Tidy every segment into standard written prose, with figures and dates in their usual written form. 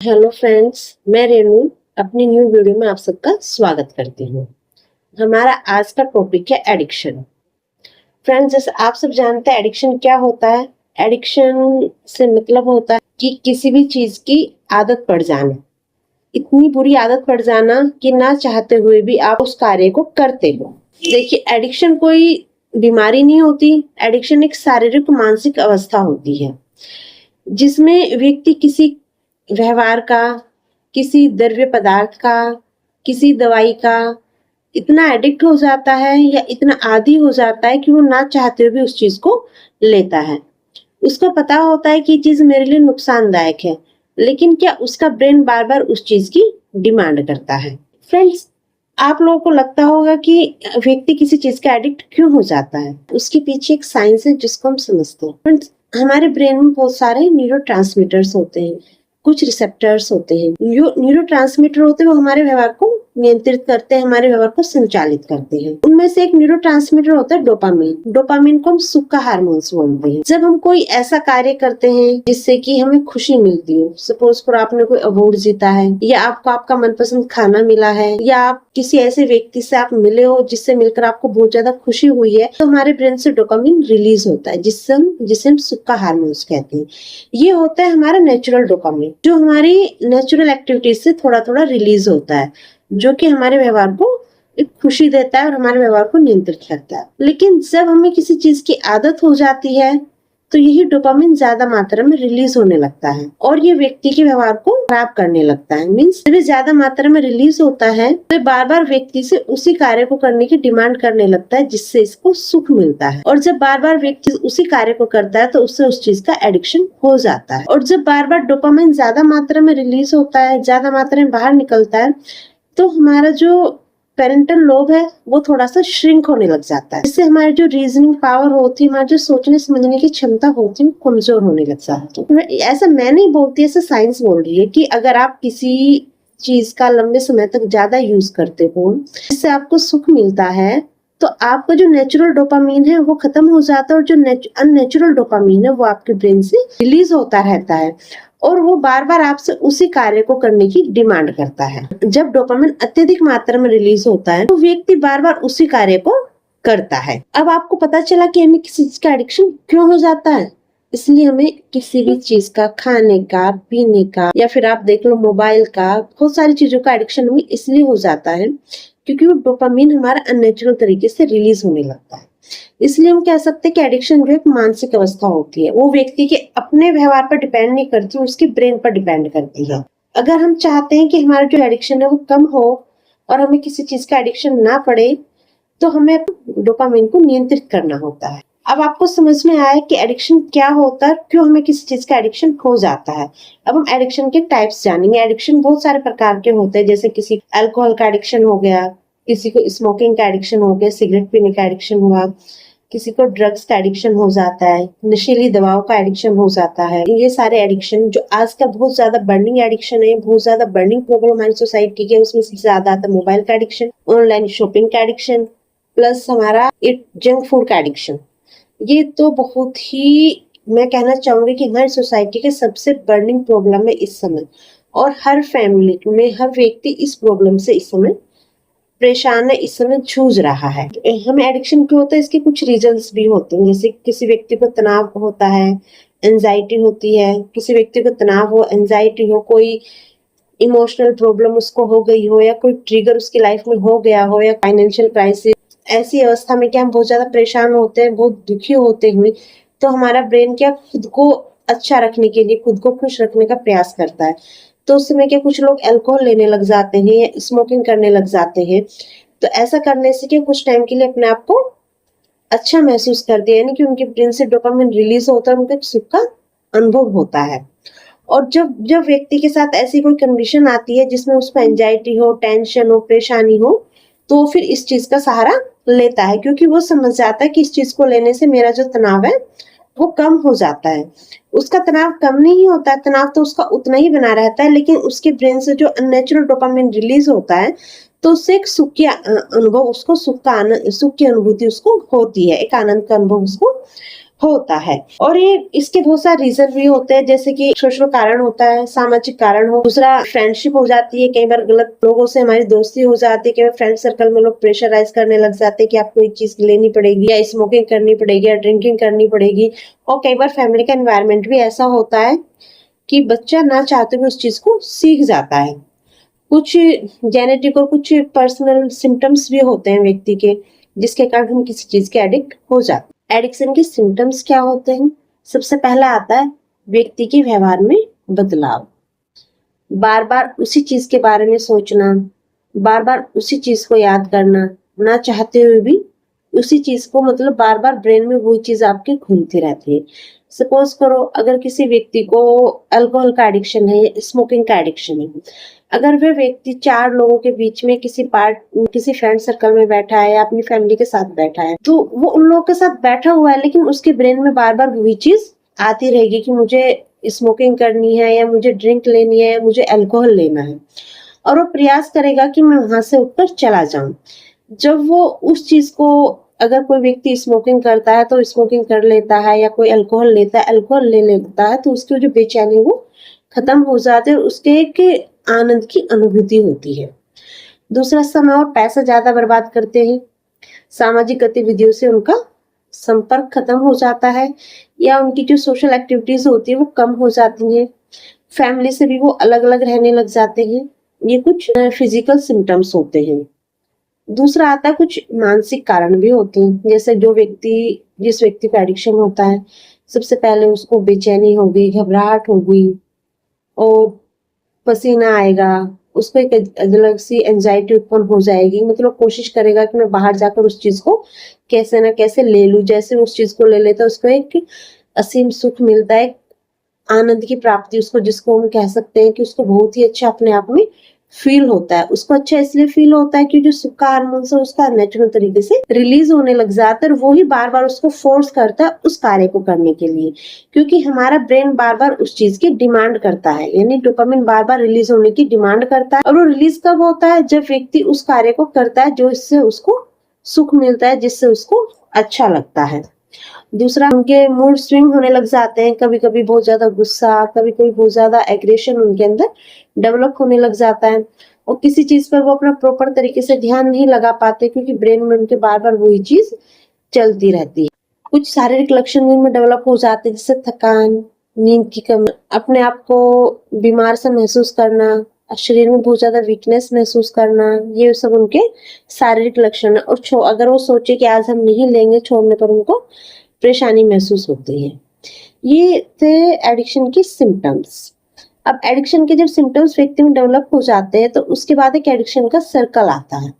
Hello friends, मैं रेनू अपनी new video में आप सबका स्वागत करती हूँ। हमारा आज का टॉपिक है एडिक्शन। फ्रेंड्स, जैसे आप सब जानते हैं एडिक्शन क्या होता है। एडिक्शन से मतलब होता है कि किसी भी चीज की आदत पड़ जाना, इतनी बुरी आदत पड़ जाना कि ना चाहते हुए भी आप उस कार्य को करते हो। देखिए, एडिक्शन कोई बीमारी नहीं होती। एडिक्शन एक शारीरिक मानसिक अवस्था होती है जिसमें व्यक्ति किसी व्यवहार का, किसी द्रव्य पदार्थ का, किसी दवाई का इतना एडिक्ट हो जाता है या इतना आदी हो जाता है कि वो ना चाहते हुए भी उस चीज को लेता है। उसको पता होता है कि ये चीज मेरे लिए नुकसानदायक है, लेकिन क्या उसका ब्रेन बार बार उस चीज की डिमांड करता है। फ्रेंड्स, आप लोगों को लगता होगा कि व्यक्ति किसी चीज का एडिक्ट क्यों हो जाता है। उसके पीछे एक साइंस है जिसको हम समझते हैं। फ्रेंड्स, हमारे ब्रेन में बहुत सारे न्यूरोट्रांसमीटर्स होते हैं, कुछ रिसेप्टर्स होते हैं। जो न्यूरोट्रांसमीटर होते हैं वो हमारे व्यवहार को नियंत्रित करते हैं, हमारे व्यवहार को संचालित करते हैं। उनमें से एक न्यूरोट्रांसमीटर होता है डोपामिन। डोपामिन को हम सुख का हार्मोन्स बोलते हैं। जब हम कोई ऐसा कार्य करते हैं जिससे कि हमें खुशी मिलती हो, सपोज फॉर आपने कोई अवार्ड जीता है, या आपको आपका मनपसंद खाना मिला है, या आप किसी ऐसे व्यक्ति से आप मिले हो जिससे मिलकर आपको बहुत ज्यादा खुशी हुई है, तो हमारे ब्रेन से डोपामिन रिलीज होता है, जिसे हम सुख का हार्मोन्स कहते हैं। ये होता है हमारा नेचुरल डोपामिन, जो हमारी नेचुरल एक्टिविटीज से थोड़ा थोड़ा रिलीज होता है, जो कि हमारे व्यवहार को एक खुशी देता है और हमारे व्यवहार को नियंत्रित करता है। लेकिन जब हमें किसी चीज की आदत हो जाती है तो यही डोपामिन ज्यादा मात्रा में रिलीज होने लगता है और ये व्यक्ति के व्यवहार को खराब करने लगता है। मीन्स जब ज्यादा मात्रा में रिलीज होता है तो बार बार व्यक्ति से उसी कार्य को करने की डिमांड करने लगता है जिससे इसको सुख मिलता है। और जब बार बार व्यक्ति उसी कार्य को करता है तो उससे उस चीज का एडिक्शन हो जाता है। और जब बार बार डोपामिन ज्यादा मात्रा में रिलीज होता है, ज्यादा मात्रा में बाहर निकलता है, तो हमारा जो पेरेंटल लोब है वो थोड़ा सा श्रिंक होने लग जाता है, जिससे हमारी जो रीजनिंग पावर होती है, हमारी जो सोचने समझने की क्षमता होती है, कमजोर होने लग जाती है। ऐसा मैं नहीं बोलती, ऐसा साइंस बोल रही है कि अगर आप किसी चीज का लंबे समय तक ज्यादा यूज करते हो जिससे आपको सुख मिलता है, तो आपका जो नेचुरल डोपामीन है वो खत्म हो जाता है और जो अननेचुरल डोपामीन है वो आपके ब्रेन से रिलीज होता रहता है और वो बार बार आपसे उसी कार्य को करने की डिमांड करता है। जब डोपामिन अत्यधिक मात्रा में रिलीज होता है तो व्यक्ति बार बार उसी कार्य को करता है। अब आपको पता चला कि हमें किसी चीज का एडिक्शन क्यों हो जाता है। इसलिए हमें किसी भी चीज का, खाने का, पीने का, या फिर आप देख लो मोबाइल का, बहुत सारी चीजों का एडिक्शन हमें इसलिए हो जाता है क्योंकि वो डोपामिन हमारा अननेचुरल तरीके से रिलीज होने लगता है। इसलिए हम कह सकते हैं कि एडिक्शन जो एक मानसिक अवस्था होती है, वो व्यक्ति के अपने व्यवहार पर डिपेंड नहीं करती, उसके ब्रेन पर डिपेंड करती है। अगर हम चाहते हैं कि हमारा जो एडिक्शन है वो कम हो और हमें किसी चीज का एडिक्शन ना पड़े, तो हमें डोपामिन को नियंत्रित करना होता है। अब आपको समझ में आया कि एडिक्शन क्या होता है, क्यों हमें किसी चीज का एडिक्शन हो जाता है। अब हम एडिक्शन के टाइप्स जानेंगे। एडिक्शन बहुत सारे प्रकार के होते हैं, जैसे किसी अल्कोहल का एडिक्शन हो गया, किसी को स्मोकिंग का एडिक्शन हो गया, सिगरेट पीने का एडिक्शन हुआ, किसी को ड्रग्स का एडिक्शन हो जाता है, नशीली दवाओं का एडिक्शन हो जाता है। ये सारे एडिक्शन जो आज का बहुत ज्यादा बर्निंग एडिक्शन है, बहुत ज्यादा बर्निंग प्रॉब्लम हमारी सोसाइटी की है, उसमें सबसे ज्यादा आता है मोबाइल का एडिक्शन, ऑनलाइन शॉपिंग का एडिक्शन, प्लस हमारा जंक फूड का एडिक्शन। ये तो बहुत ही, मैं कहना चाहूंगी कि हमारी सोसाइटी के सबसे बर्निंग प्रॉब्लम है इस समय, और हर फैमिली में हर व्यक्ति इस प्रॉब्लम से इस समय परेशान है, इस समय जूझ रहा है। हमें एडिक्शन क्यों होता है, इसके कुछ रीजंस भी होते हैं। जैसे किसी व्यक्ति को तनाव होता है, एंजाइटी होती है, किसी व्यक्ति को तनाव हो, एंजाइटी हो, कोई इमोशनल प्रॉब्लम उसको हो गई हो, या कोई ट्रिगर उसकी लाइफ में हो गया हो, या फाइनेंशियल क्राइसिस। ऐसी अवस्था में क्या हम बहुत ज्यादा परेशान होते हैं, बहुत दुखी होते हुए, तो हमारा ब्रेन क्या खुद को अच्छा रखने के लिए, खुद को खुश रखने का प्रयास करता है। तो उस समय क्या कुछ लोग अल्कोहल लेने लग जाते हैं या स्मोकिंग करने लग जाते हैं। तो ऐसा करने से क्या कुछ टाइम के लिए अपने आप को अच्छा महसूस करते हैं, यानी कि उनके ब्रेन से डोपामिन रिलीज होता है, उनका सुख का अनुभव होता है। और जब जब व्यक्ति के साथ ऐसी कोई कंडीशन आती है जिसमें उसको एंजाइटी हो, टेंशन हो, परेशानी हो, तो फिर इस चीज का सहारा लेता है, क्योंकि वो समझ जाता है कि इस चीज को लेने से मेरा जो तनाव है वो कम हो जाता है। उसका तनाव कम नहीं होता है, तनाव तो उसका उतना ही बना रहता है, लेकिन उसके ब्रेन से जो अननेचुरल डोपामिन रिलीज होता है तो उससे एक सुख की अनुभव, उसको सुख का आनंद, सुख की अनुभूति उसको होती है, एक आनंद का अनुभव उसको होता है। और ये इसके बहुत सारे रीजन भी होते हैं, जैसे कि सोशल कारण होता है, सामाजिक कारण हो, दूसरा फ्रेंडशिप हो जाती है, कई बार गलत लोगों से हमारी दोस्ती हो जाती है, कई बार फ्रेंड सर्कल में लोग प्रेशराइज करने लग जाते हैं कि आपको एक चीज लेनी पड़ेगी या स्मोकिंग करनी पड़ेगी या ड्रिंकिंग करनी पड़ेगी। और कई बार फैमिली का एनवायरनमेंट भी ऐसा होता है कि बच्चा ना चाहते हुए उस चीज को सीख जाता है। कुछ जेनेटिक और कुछ पर्सनल सिम्टम्स भी होते हैं व्यक्ति के, जिसके कारण हम किसी चीज के एडिक्ट हो जाते हैं। एडिक्शन के सिम्टम्स क्या होते हैं? सबसे पहला आता है व्यक्ति के व्यवहार में बदलाव। बार बार उसी चीज के बारे में सोचना, बार बार उसी चीज को याद करना, ना चाहते हुए भी उसी चीज को, मतलब बार बार ब्रेन में वही चीज आपके घूमती रहती है। सपोज करो अगर किसी व्यक्ति को अल्कोहल का एडिक्शन है या स्मोकिंग का एडिक्शन है, अगर वह व्यक्ति 4 लोगों के बीच में किसी फ्रेंड सर्कल में बैठा है या अपनी फैमिली के साथ बैठा है, तो वो उन लोगों के साथ बैठा हुआ है, लेकिन उसके ब्रेन में बार बार वही चीज आती रहेगी कि मुझे स्मोकिंग करनी है या मुझे ड्रिंक लेनी है या मुझे अल्कोहल लेना है, और वो प्रयास करेगा कि मैं वहां से उठकर चला जाऊं। जब वो उस चीज को, अगर कोई व्यक्ति स्मोकिंग करता है तो स्मोकिंग कर लेता है, या कोई अल्कोहल लेता है अल्कोहल ले लेता है, तो उसकी जो बेचैनी वो खत्म हो जाती है और उसके एक आनंद की अनुभूति होती है। दूसरा, समय और पैसा ज्यादा बर्बाद करते हैं। सामाजिक गतिविधियों से उनका संपर्क खत्म हो जाता है, या उनकी जो सोशल एक्टिविटीज होती है वो कम हो जाती हैं। फैमिली से भी वो अलग अलग रहने लग जाते हैं। ये कुछ फिजिकल सिम्टम्स होते हैं। दूसरा आता है कुछ मानसिक कारण भी होते हैं, जैसे जिस व्यक्ति को एडिक्शन होता है, सबसे पहले उसको बेचैनी होगी, घबराहट होगी और पसीना आएगा, उसको एक अलग सी एंजाइटी उत्पन्न हो जाएगी, मतलब कोशिश करेगा कि मैं बाहर जाकर उस चीज को कैसे ना कैसे ले लूं। जैसे उस चीज को ले लेता है उसको एक असीम सुख मिलता है, आनंद की प्राप्ति, उसको जिसको हम कह सकते हैं कि उसको बहुत ही अच्छा अपने आप में फील होता है। उसको अच्छा इसलिए फील होता है कि जो सुख का हार्मोन है उसका नेचुरल तरीके से रिलीज होने लग जाता है, और वो ही बार बार उसको फोर्स करता है उस कार्य को करने के लिए, क्योंकि हमारा ब्रेन बार बार उस चीज की डिमांड करता है, यानी डोपामिन बार बार रिलीज होने की डिमांड करता है। और वो रिलीज कब होता है? जब व्यक्ति उस कार्य को करता है जो इससे उसको सुख मिलता है, जिससे उसको अच्छा लगता है। दूसरा, उनके मूड स्विंग होने लग जाते हैं, कभी कभी बहुत ज्यादा गुस्सा, कभी कभी बहुत ज्यादा एग्रेशन उनके अंदर डेवलप होने लग जाता है, और किसी चीज पर वो अपना प्रॉपर तरीके से ध्यान नहीं लगा पाते, क्योंकि ब्रेन में उनके बार बार वही चीज चलती रहती है। कुछ शारीरिक लक्षण उनमें डेवलप हो जाते हैं, जैसे थकान, नींद की कमी, अपने आप को बीमार सा महसूस करना, शरीर में बहुत ज्यादा वीकनेस महसूस करना, ये सब उनके शारीरिक लक्षण है। और अगर वो सोचे कि आज हम नहीं लेंगे, छोड़ने पर उनको परेशानी महसूस होती है। ये थे एडिक्शन के सिम्टम्स। अब एडिक्शन के जब सिम्टम्स व्यक्ति में डेवलप हो जाते हैं, तो उसके बाद एक एडिक्शन का सर्कल आता है।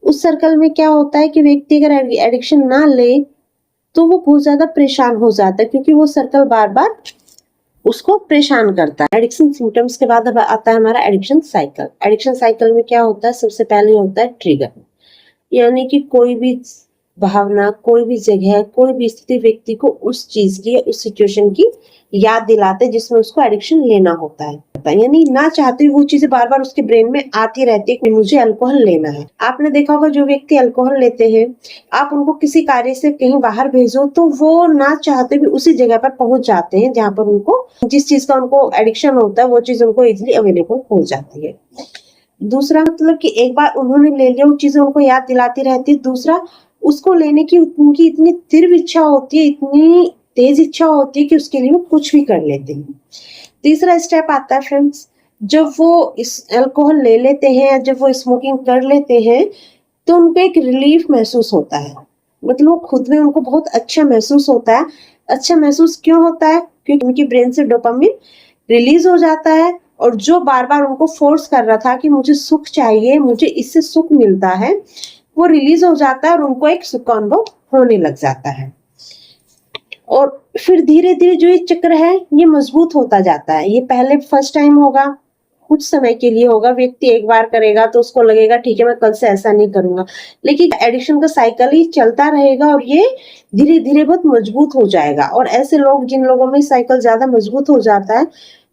उस सर्कल में क्या होता है कि व्यक्ति अगर एडिक्शन ना ले तो वो बहुत ज्यादा परेशान हो जाता है, क्योंकि वो सर्कल बार बार उसको परेशान करता है। एडिक्शन सिम्टम्स के बाद अब आता है हमारा एडिक्शन साइकिल। एडिक्शन साइकिल में क्या होता है? सबसे पहले होता है ट्रिगर, यानी कि कोई भी भावना, कोई भी जगह, कोई भी स्थिति व्यक्ति को उस चीज की, उस सिचुएशन की याद दिलाते जिसमें उसको एडिक्शन लेना होता है, यानी ना चाहते हुए वो चीजें बार बार उसके ब्रेन में आती रहती है कि मुझे अल्कोहल लेना है। आपने देखा होगा जो व्यक्ति अल्कोहल लेते हैं, आप उनको किसी कार्य से कहीं बाहर भेजो तो वो ना चाहते भी उसी जगह पर पहुंच जाते हैं जहां पर उनको जिस चीज का उनको एडिक्शन होता है वो चीज उनको इजिली अवेलेबल हो जाती है। दूसरा, मतलब कि एक बार उन्होंने ले लिया, वो चीजें उनको याद दिलाती रहती है। दूसरा, उसको लेने की उनकी इतनी तीव्र इच्छा होती है, इतनी तेज इच्छा होती है कि उसके लिए वो कुछ भी कर लेते हैं। तीसरा स्टेप आता है फ्रेंड्स, जब वो इस अल्कोहल ले लेते हैं, जब वो स्मोकिंग कर लेते हैं, तो उनको एक रिलीफ महसूस होता है, मतलब वो खुद में उनको बहुत अच्छा महसूस होता है। अच्छा महसूस क्यों होता है? क्योंकि उनकी ब्रेन से डोपामिन रिलीज हो जाता है, और जो बार बार उनको फोर्स कर रहा था कि मुझे सुख चाहिए, मुझे इससे सुख मिलता है, वो रिलीज हो जाता है और उनको एक सुख का अनुभव होने लग जाता है। और फिर धीरे धीरे जो ये चक्र है ये मजबूत होता जाता है। ये पहले फर्स्ट टाइम होगा, कुछ समय के लिए होगा, व्यक्ति एक बार करेगा तो उसको लगेगा ठीक है मैं कल से ऐसा नहीं करूंगा, लेकिन एडिक्शन का साइकिल ही चलता रहेगा और ये धीरे धीरे बहुत मजबूत हो जाएगा। और ऐसे लोग, जिन लोगों में साइकिल ज्यादा मजबूत हो जाता है,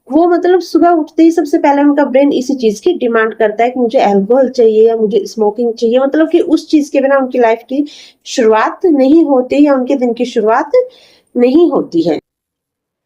वो मतलब सुबह उठते ही सबसे पहले उनका ब्रेन इसी चीज की डिमांड करता है कि मुझे अल्कोहल चाहिए या मुझे स्मोकिंग चाहिए, मतलब कि उस चीज के बिना उनकी लाइफ की शुरुआत नहीं होती या उनके दिन की शुरुआत नहीं होती है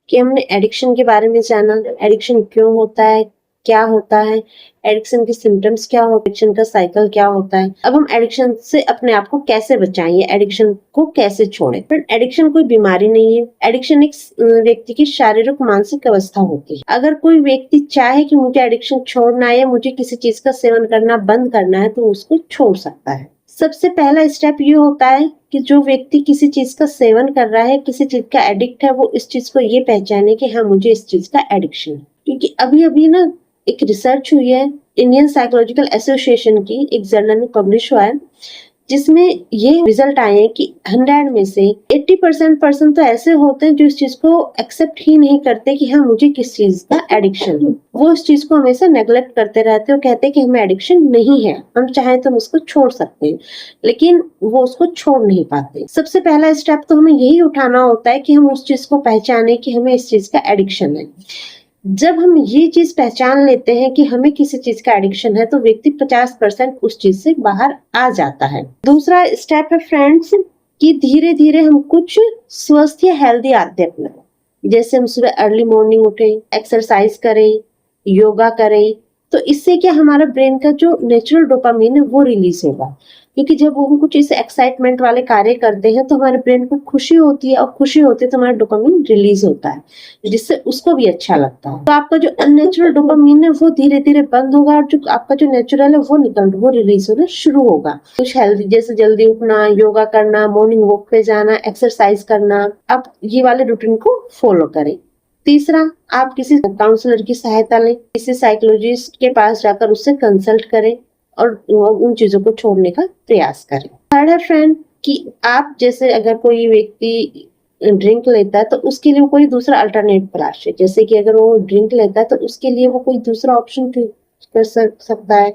कि हमने एडिक्शन के बारे में जाना, एडिक्शन क्यों होता है, क्या होता है, एडिक्शन के सिम्टम्स क्या होते हैं, एडिक्शन का साइकिल क्या होता है। अब हम एडिक्शन से अपने आप को कैसे बचाएं, एडिक्शन को कैसे छोड़ें। पर एडिक्शन कोई बीमारी नहीं है। एडिक्शन एक व्यक्ति की शारीरिक मानसिक अवस्था होती है। अगर कोई व्यक्ति चाहे कि मुझे एडिक्शन छोड़ना है या मुझे किसी चीज का सेवन करना बंद करना है तो उसको छोड़ सकता है। सबसे पहला स्टेप ये होता है कि जो व्यक्ति किसी चीज का सेवन कर रहा है, किसी चीज का एडिक्ट है, वो इस चीज को ये पहचाने कि हाँ मुझे इस चीज का एडिक्शन है। क्योंकि अभी अभी ना एक रिसर्च हुई है, इंडियन साइकोलॉजिकल एसोसिएशन की एक जर्नल में पब्लिश हुआ है, जिसमें ये रिजल्ट आए हैं कि 100 में से 80% पर्सन तो ऐसे होते हैं जो इस चीज को एक्सेप्ट ही नहीं करते कि हाँ मुझे किस चीज का एडिक्शन है। वो इस चीज को हमेशा नेग्लेक्ट करते रहते हैं और कहते हैं कि हमें एडिक्शन नहीं है, हम चाहे तो हम उसको छोड़ सकते हैं, लेकिन वो उसको छोड़ नहीं पाते। सबसे पहला स्टेप तो हमें यही उठाना होता है कि हम उस चीज को पहचाने कि हमें इस चीज का एडिक्शन है। जब हम ये चीज पहचान लेते हैं कि हमें किसी चीज का एडिक्शन है तो व्यक्ति 50% उस चीज से बाहर आ जाता है। दूसरा स्टेप है फ्रेंड्स कि धीरे धीरे हम कुछ स्वस्थ या हेल्दी आदतें अपनाएं। जैसे हम सुबह अर्ली मॉर्निंग उठें, एक्सरसाइज करें, योगा करें, तो इससे क्या हमारा ब्रेन का जो नेचुरल डोपामिन है वो रिलीज होगा। क्योंकि जब हम कुछ इस एक्साइटमेंट वाले कार्य करते हैं तो हमारे ब्रेन को खुशी होती है और खुशी होती है तो हमारा डोपामिन रिलीज होता है, जिससे उसको भी अच्छा लगता है। तो आपका जो अननेचुरल डोपामिन है वो धीरे धीरे बंद होगा और जो आपका जो नेचुरल है वो रिलीज होना शुरू होगा। कुछ हेल्दी जैसे जल्दी उठना, योगा करना, मॉर्निंग वॉक पे जाना, एक्सरसाइज करना, आप ये वाले रूटीन को फॉलो करें। तीसरा, आप किसी काउंसलर की सहायता लें, किसी साइकोलॉजिस्ट के पास जाकर उससे कंसल्ट करें और उन चीजों को छोड़ने का प्रयास करें। थर्ड है फ्रेंड कि आप जैसे अगर कोई व्यक्ति ड्रिंक लेता है तो उसके लिए कोई दूसरा अल्टरनेट तलाशे। जैसे कि अगर वो ड्रिंक लेता है तो उसके लिए वो कोई दूसरा ऑप्शन कर सकता है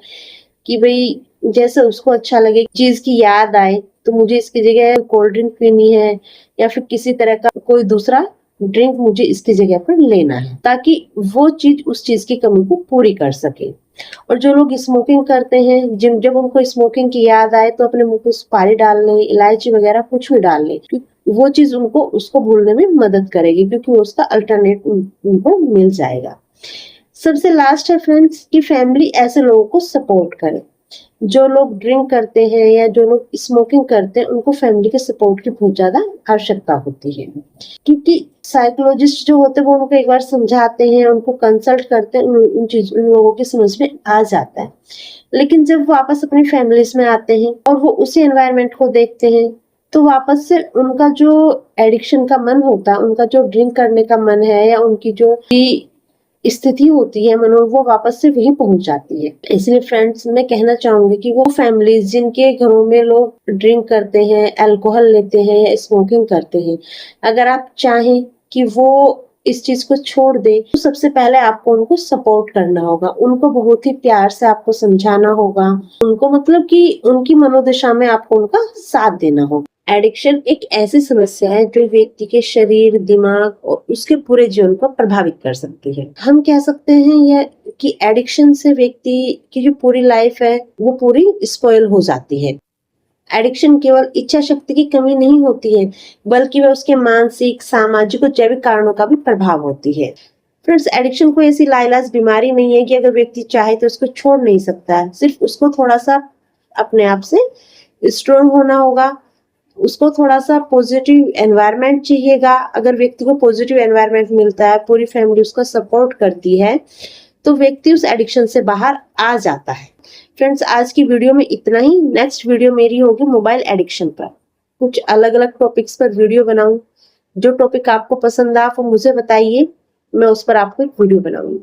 कि भाई जैसे उसको अच्छा लगे, चीज की याद आए तो मुझे इसकी जगह कोल्ड ड्रिंक पीनी है या फिर किसी तरह का कोई दूसरा ड्रिंक मुझे इसकी जगह पर लेना है, ताकि वो चीज उस चीज की कमी को पूरी कर सके। और जो लोग स्मोकिंग करते हैं, जब उनको स्मोकिंग की याद आए तो अपने मुंह पे सुपारी डाल लें, इलायची वगैरह कुछ भी डाल लें, वो चीज उनको उसको भूलने में मदद करेगी क्योंकि उसका अल्टरनेट उनको मिल जाएगा। सबसे लास्ट है फ्रेंड्स कि फैमिली ऐसे लोगों को सपोर्ट करे। जो लोग ड्रिंक करते हैं या जो लोग स्मोकिंग करते हैं उनको फैमिली के सपोर्ट की बहुत ज्यादा आवश्यकता होती है, क्योंकि साइकोलॉजिस्ट जो होते हैं वो उनको एक बार समझाते हैं, उनको कंसल्ट करते हैं, उन लोगों की समझ में आ जाता है। लेकिन जब वापस अपनी फैमिलीज में आते हैं और वो उसी एनवायरनमेंट को देखते हैं तो वापस से उनका जो एडिक्शन का मन होता है, उनका जो ड्रिंक करने का मन है या उनकी जो स्थिति होती है मनो, वो वापस से वहीं पहुंच जाती है। इसलिए फ्रेंड्स मैं कहना चाहूंगी कि वो फैमिलीज जिनके घरों में लोग ड्रिंक करते हैं, अल्कोहल लेते हैं या स्मोकिंग करते हैं, अगर आप चाहें कि वो इस चीज को छोड़ दे तो सबसे पहले आपको उनको सपोर्ट करना होगा, उनको बहुत ही प्यार से आपको समझाना होगा, उनको मतलब कि उनकी मनोदशा में आपको उनका साथ देना होगा। एडिक्शन एक ऐसी समस्या है जो व्यक्ति के शरीर, दिमाग और उसके पूरे जीवन को प्रभावित कर सकती है। हम कह सकते हैं यह कि एडिक्शन से व्यक्ति की जो पूरी लाइफ है वो पूरी स्पॉइल हो जाती है। एडिक्शन केवल इच्छा शक्ति की कमी नहीं होती है, बल्कि वह उसके मानसिक, सामाजिक और जैविक कारणों का भी प्रभाव होती है। फ्रेंड्स, एडिक्शन कोई ऐसी लाइलाज बीमारी नहीं है कि अगर व्यक्ति चाहे तो उसको छोड़ नहीं सकता है। सिर्फ उसको थोड़ा सा अपने आप से स्ट्रोंग होना होगा, उसको थोड़ा सा पॉजिटिव एनवायरनमेंट चाहिएगा। अगर व्यक्ति को पॉजिटिव एनवायरनमेंट मिलता है, पूरी फैमिली उसका सपोर्ट करती है, तो व्यक्ति उस एडिक्शन से बाहर आ जाता है। फ्रेंड्स, आज की वीडियो में इतना ही। नेक्स्ट वीडियो मेरी होगी मोबाइल एडिक्शन पर। कुछ अलग अलग टॉपिक्स पर वीडियो बनाऊं। जो टॉपिक आपको पसंद आ वो मुझे बताइए, मैं उस पर आपको एक वीडियो बनाऊंगी।